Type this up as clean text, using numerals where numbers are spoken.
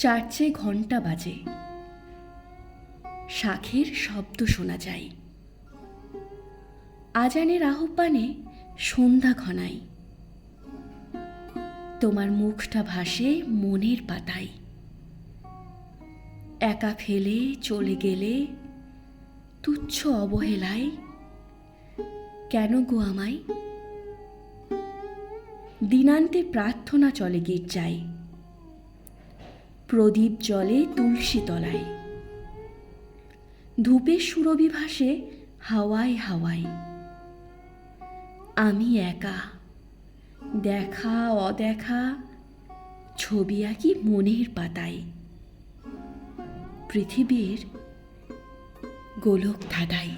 চারচে ঘণ্টা বাজে, শাঁখের শব্দ শোনা যায়। আজানের আহ্বানে সন্ধ্যা ঘনায়, তোমার মুখটা ভাসে মনের পাতায়। একা ফেলে চলে গেলে তুচ্ছ অবহেলায়, কেন গো আমায়? দিনান্তে প্রার্থনা চলে গির্জায়, প্রদীপ জলে তুলসী তলায়। ধূপের সুরভি ভাসে হাওয়ায় হাওয়ায়। আমি একা, দেখা অদেখা ছবি আঁকি মনের পাতায়, পৃথিবীর গোলক ধাঁধায়।